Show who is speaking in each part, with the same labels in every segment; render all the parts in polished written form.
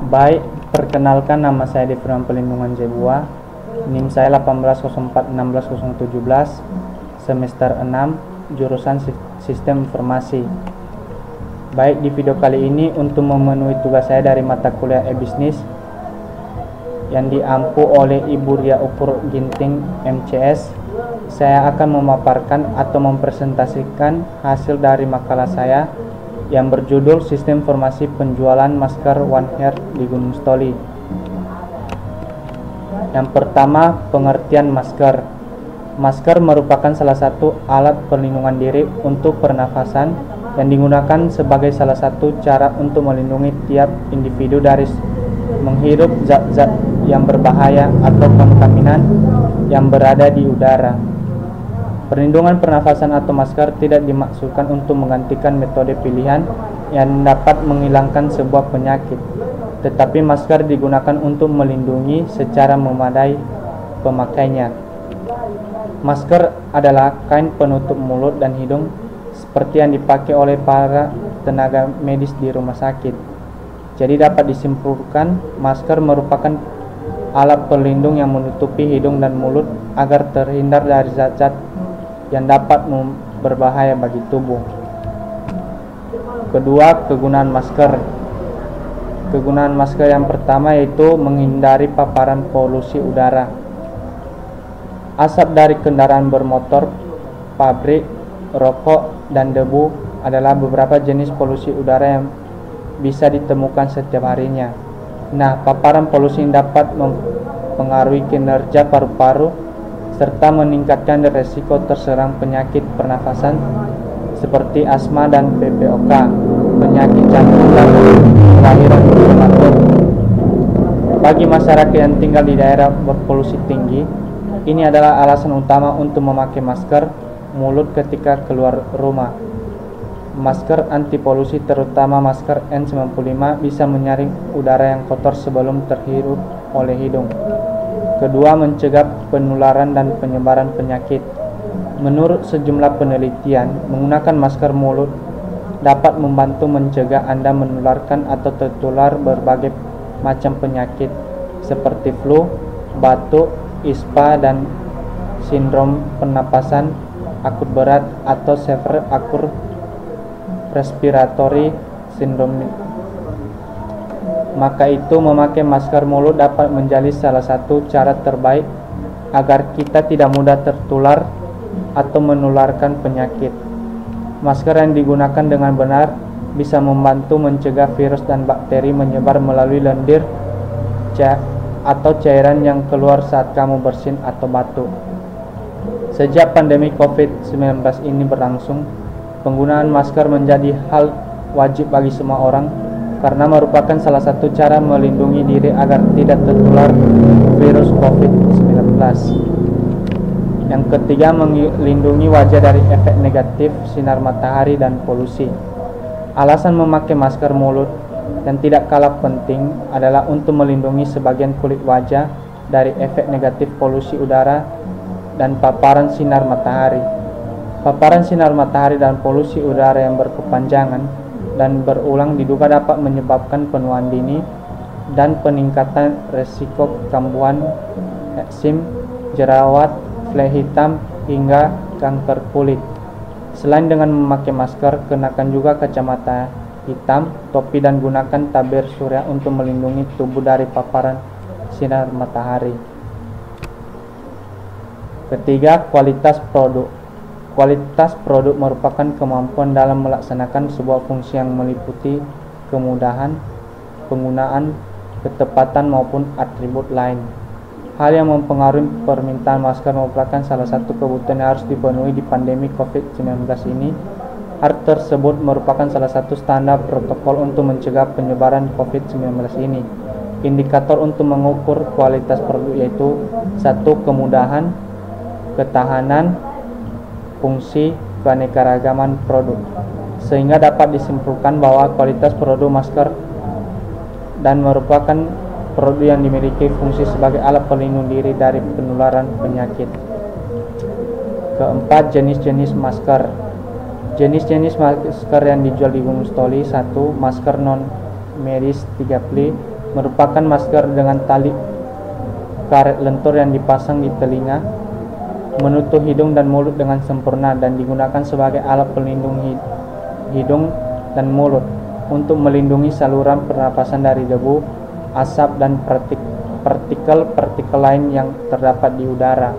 Speaker 1: Baik, perkenalkan nama saya Devrian Pelindungan Jebua. NIM saya 1804-16017, semester 6, jurusan Sistem Informasi. Baik, di video kali ini untuk memenuhi tugas saya dari mata kuliah e-bisnis yang diampu oleh Ibu Ria Ukur Ginting MCS, saya akan memaparkan atau mempresentasikan hasil dari makalah saya yang berjudul Sistem Informasi Penjualan Masker One Health di Gunung Stoli. Yang pertama, pengertian masker. Masker merupakan salah satu alat perlindungan diri untuk pernafasan yang digunakan sebagai salah satu cara untuk melindungi tiap individu dari menghirup zat-zat yang berbahaya atau kontaminan yang berada di udara. Perlindungan pernafasan atau masker tidak dimaksudkan untuk menggantikan metode pilihan yang dapat menghilangkan sebuah penyakit, tetapi masker digunakan untuk melindungi secara memadai pemakainya. Masker adalah kain penutup mulut dan hidung seperti yang dipakai oleh para tenaga medis di rumah sakit. Jadi dapat disimpulkan, masker merupakan alat pelindung yang menutupi hidung dan mulut agar terhindar dari zat-zat yang dapat berbahaya bagi tubuh. Kedua, kegunaan masker. Kegunaan masker yang pertama yaitu menghindari paparan polusi udara. Asap dari kendaraan bermotor, pabrik, rokok, dan debu adalah beberapa jenis polusi udara yang bisa ditemukan setiap harinya. Nah, paparan polusi dapat mempengaruhi kinerja paru-paru serta meningkatkan risiko terserang penyakit pernafasan seperti asma dan PPOK, penyakit jantung dan kelahiran prematur. Bagi masyarakat yang tinggal di daerah berpolusi tinggi, ini adalah alasan utama untuk memakai masker mulut ketika keluar rumah. Masker anti polusi, terutama masker N95, bisa menyaring udara yang kotor sebelum terhirup oleh hidung. Kedua, mencegah penularan dan penyebaran penyakit. Menurut sejumlah penelitian, menggunakan masker mulut dapat membantu mencegah Anda menularkan atau tertular berbagai macam penyakit seperti flu, batuk, ispa, dan sindrom pernapasan akut berat atau severe acute respiratory syndrome. Maka itu, memakai masker mulut dapat menjadi salah satu cara terbaik agar kita tidak mudah tertular atau menularkan penyakit. Masker yang digunakan dengan benar bisa membantu mencegah virus dan bakteri menyebar melalui lendir atau cairan yang keluar saat kamu bersin atau batuk. Sejak pandemi COVID-19 ini berlangsung, penggunaan masker menjadi hal wajib bagi semua orang karena merupakan salah satu cara melindungi diri agar tidak tertular virus COVID-19. Yang ketiga, melindungi wajah dari efek negatif sinar matahari dan polusi. Alasan memakai masker mulut yang tidak kalah penting adalah untuk melindungi sebagian kulit wajah dari efek negatif polusi udara dan paparan sinar matahari. Paparan sinar matahari dan polusi udara yang berkepanjangan dan berulang diduga dapat menyebabkan penuaan dini dan peningkatan risiko kambuhan, eksim, jerawat, flek hitam, hingga kanker kulit. Selain dengan memakai masker, kenakan juga kacamata hitam, topi, dan gunakan tabir surya untuk melindungi tubuh dari paparan sinar matahari. Ketiga, kualitas produk. Kualitas produk merupakan kemampuan dalam melaksanakan sebuah fungsi yang meliputi kemudahan penggunaan, ketepatan, maupun atribut lain. Hal yang mempengaruhi permintaan masker merupakan salah satu kebutuhan yang harus dipenuhi di pandemi COVID-19 ini. Hal tersebut merupakan salah satu standar protokol untuk mencegah penyebaran COVID-19 ini. Indikator untuk mengukur kualitas produk yaitu 1. Kemudahan, ketahanan, fungsi, keanekaragaman produk, sehingga dapat disimpulkan bahwa kualitas produk masker dan merupakan produk yang dimiliki fungsi sebagai alat pelindung diri dari penularan penyakit. Keempat, jenis-jenis masker. Jenis-jenis masker yang dijual di Gunung Stoli: 1. Masker non medis 3 pli merupakan masker dengan tali karet lentur yang dipasang di telinga, menutup hidung dan mulut dengan sempurna dan digunakan sebagai alat pelindung hidung dan mulut untuk melindungi saluran pernapasan dari debu, asap, dan partikel-partikel lain yang terdapat di udara.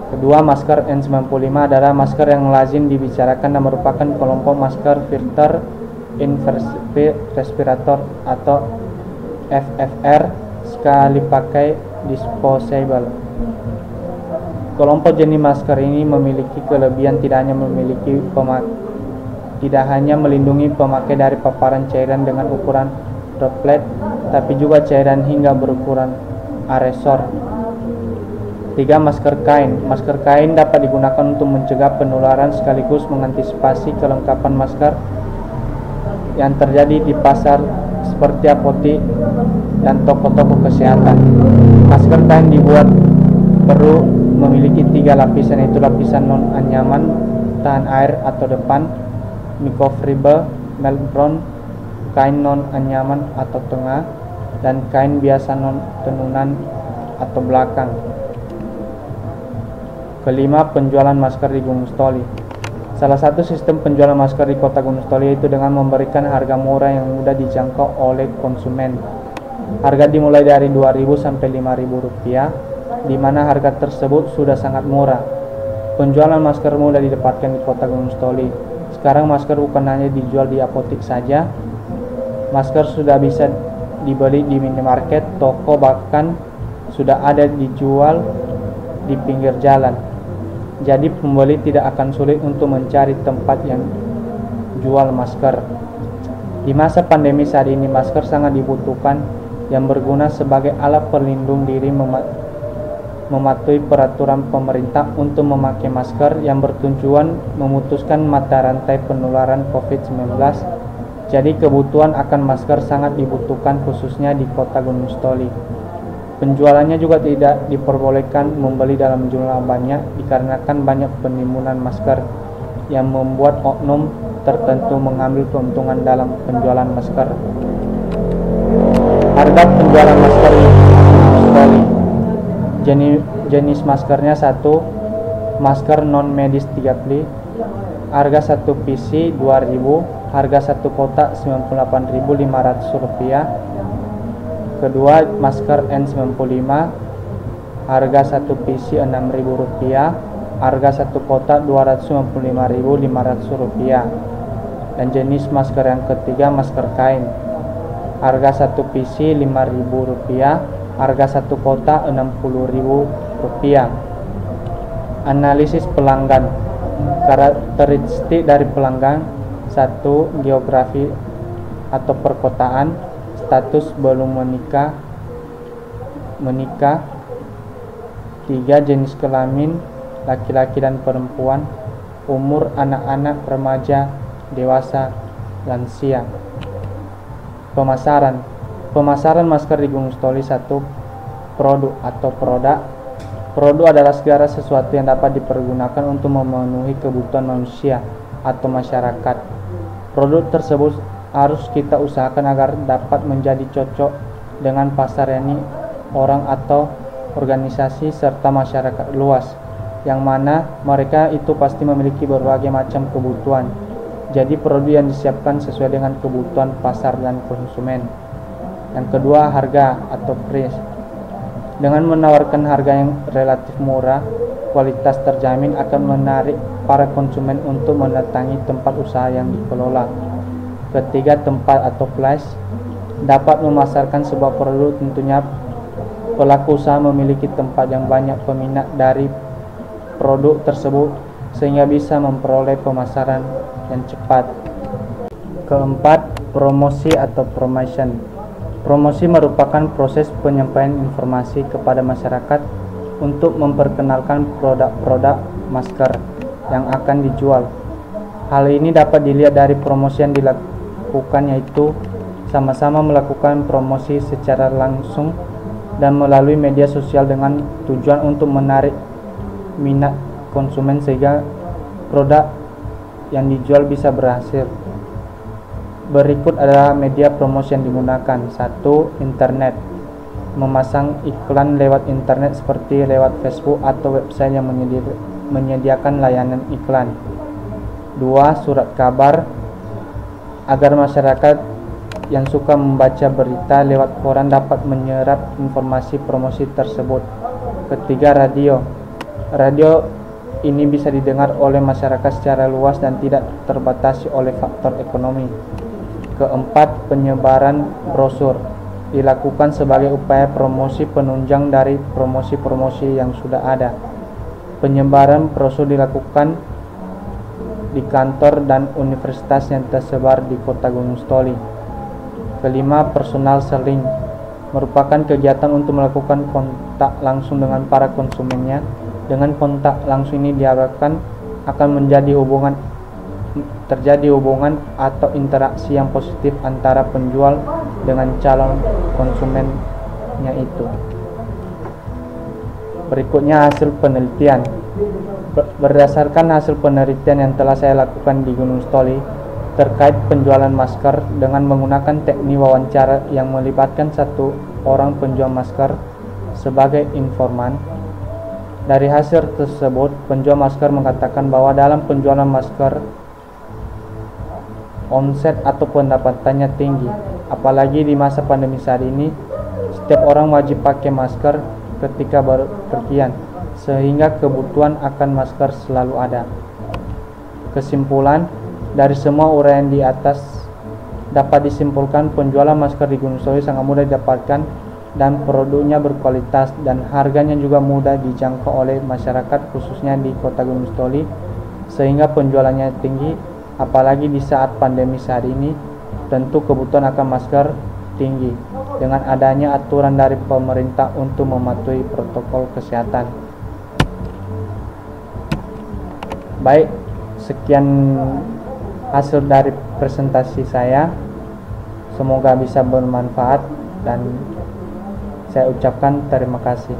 Speaker 1: Kedua, masker N95 adalah masker yang lazim dibicarakan dan merupakan kelompok masker filter inversive respirator atau FFR sekali pakai disposable. Kelompok jenis masker ini memiliki kelebihan tidak hanya melindungi pemakai dari paparan cairan dengan ukuran droplet, tapi juga cairan hingga berukuran aerosol. 3. Masker kain. Masker kain dapat digunakan untuk mencegah penularan sekaligus mengantisipasi kelengkapan masker yang terjadi di pasar seperti apotik dan toko-toko kesehatan. Masker kain dibuat perlu memiliki 3 lapisan, yaitu lapisan non-anyaman tahan air atau depan, microfiber membran, kain non-anyaman atau tengah, dan kain biasa non-tenunan atau belakang. Kelima, penjualan masker di Gunung Stoli. Salah satu sistem penjualan masker di kota Gunung Stoli yaitu dengan memberikan harga murah yang mudah dijangkau oleh konsumen. Harga dimulai dari Rp2.000 sampai Rp5.000, di mana harga tersebut sudah sangat murah. Penjualan masker mudah didapatkan di kota Gunung Stoli. Sekarang masker bukan hanya dijual di apotik saja, masker sudah bisa dibeli di minimarket, toko, bahkan sudah ada dijual di pinggir jalan. Jadi pembeli tidak akan sulit untuk mencari tempat yang jual masker. Di masa pandemi saat ini, masker sangat dibutuhkan yang berguna sebagai alat pelindung diri, mematuhi peraturan pemerintah untuk memakai masker yang bertujuan memutuskan mata rantai penularan COVID-19. Jadi kebutuhan akan masker sangat dibutuhkan khususnya di kota Gunung Stoli. Penjualannya juga tidak diperbolehkan membeli dalam jumlah banyak dikarenakan banyak penimbunan masker yang membuat oknum tertentu mengambil keuntungan dalam penjualan masker. Harga penjualan masker di Stoli. Jenis maskernya: 1. Masker non medis 3 pli, harga 1 PC Rp2.000, harga 1 kotak Rp98.500. Kedua, masker N95, harga 1 PC Rp6.000, harga 1 kotak Rp295.500. Dan jenis masker yang ketiga, masker kain, harga 1 PC Rp5.000, harga 1 kotak Rp60.000. Analisis pelanggan. Karakteristik dari pelanggan: 1. Geografi atau perkotaan, status belum menikah. 3. Jenis kelamin, laki-laki dan perempuan, umur anak-anak, remaja, dewasa, lansia. Pemasaran masker di Gunung Stoli. 1. Produk atau produk. Produk adalah segala sesuatu yang dapat dipergunakan untuk memenuhi kebutuhan manusia atau masyarakat. Produk tersebut harus kita usahakan agar dapat menjadi cocok dengan pasar, yakni orang atau organisasi serta masyarakat luas, yang mana mereka itu pasti memiliki berbagai macam kebutuhan. Jadi produk yang disiapkan sesuai dengan kebutuhan pasar dan konsumen. Yang kedua, harga atau price. Dengan menawarkan harga yang relatif murah, kualitas terjamin akan menarik para konsumen untuk mendatangi tempat usaha yang dikelola. Ketiga, tempat atau place. Dapat memasarkan sebuah produk, tentunya pelaku usaha memiliki tempat yang banyak peminat dari produk tersebut sehingga bisa memperoleh pemasaran yang cepat. Keempat, promosi atau promotion. Promosi merupakan proses penyampaian informasi kepada masyarakat untuk memperkenalkan produk-produk masker yang akan dijual. Hal ini dapat dilihat dari promosi yang dilakukan, yaitu sama-sama melakukan promosi secara langsung dan melalui media sosial dengan tujuan untuk menarik minat konsumen sehingga produk yang dijual bisa berhasil. Berikut adalah media promosi yang digunakan. 1. Internet. Memasang iklan lewat internet seperti lewat Facebook atau website yang menyediakan layanan iklan. 2. Surat kabar, agar masyarakat yang suka membaca berita lewat koran dapat menyerap informasi promosi tersebut. Ketiga, radio. Radio ini bisa didengar oleh masyarakat secara luas dan tidak terbatasi oleh faktor ekonomi. Keempat, penyebaran brosur dilakukan sebagai upaya promosi penunjang dari promosi-promosi yang sudah ada. Penyebaran brosur dilakukan di kantor dan universitas yang tersebar di Kota Gunung Stoli. Kelima, personal selling merupakan kegiatan untuk melakukan kontak langsung dengan para konsumennya. Dengan kontak langsung ini diharapkan akan terjadi hubungan atau interaksi yang positif antara penjual dengan calon konsumennya itu. Berikutnya hasil penelitian. Berdasarkan hasil penelitian yang telah saya lakukan di Gunung Stoli terkait penjualan masker dengan menggunakan teknik wawancara yang melibatkan satu orang penjual masker sebagai informan. Dari hasil tersebut, penjual masker mengatakan bahwa dalam penjualan masker omset atau pendapatannya tinggi, apalagi di masa pandemi saat ini. Setiap orang wajib pakai masker ketika berpergian, sehingga kebutuhan akan masker selalu ada. Kesimpulan dari semua uraian di atas dapat disimpulkan penjualan masker di Gunung Stoli sangat mudah didapatkan dan produknya berkualitas dan harganya juga mudah dijangkau oleh masyarakat khususnya di Kota Gunung Stoli, sehingga penjualannya tinggi. Apalagi di saat pandemi saat ini, tentu kebutuhan akan masker tinggi dengan adanya aturan dari pemerintah untuk mematuhi protokol kesehatan. Baik, sekian hasil dari presentasi saya. Semoga bisa bermanfaat dan saya ucapkan terima kasih.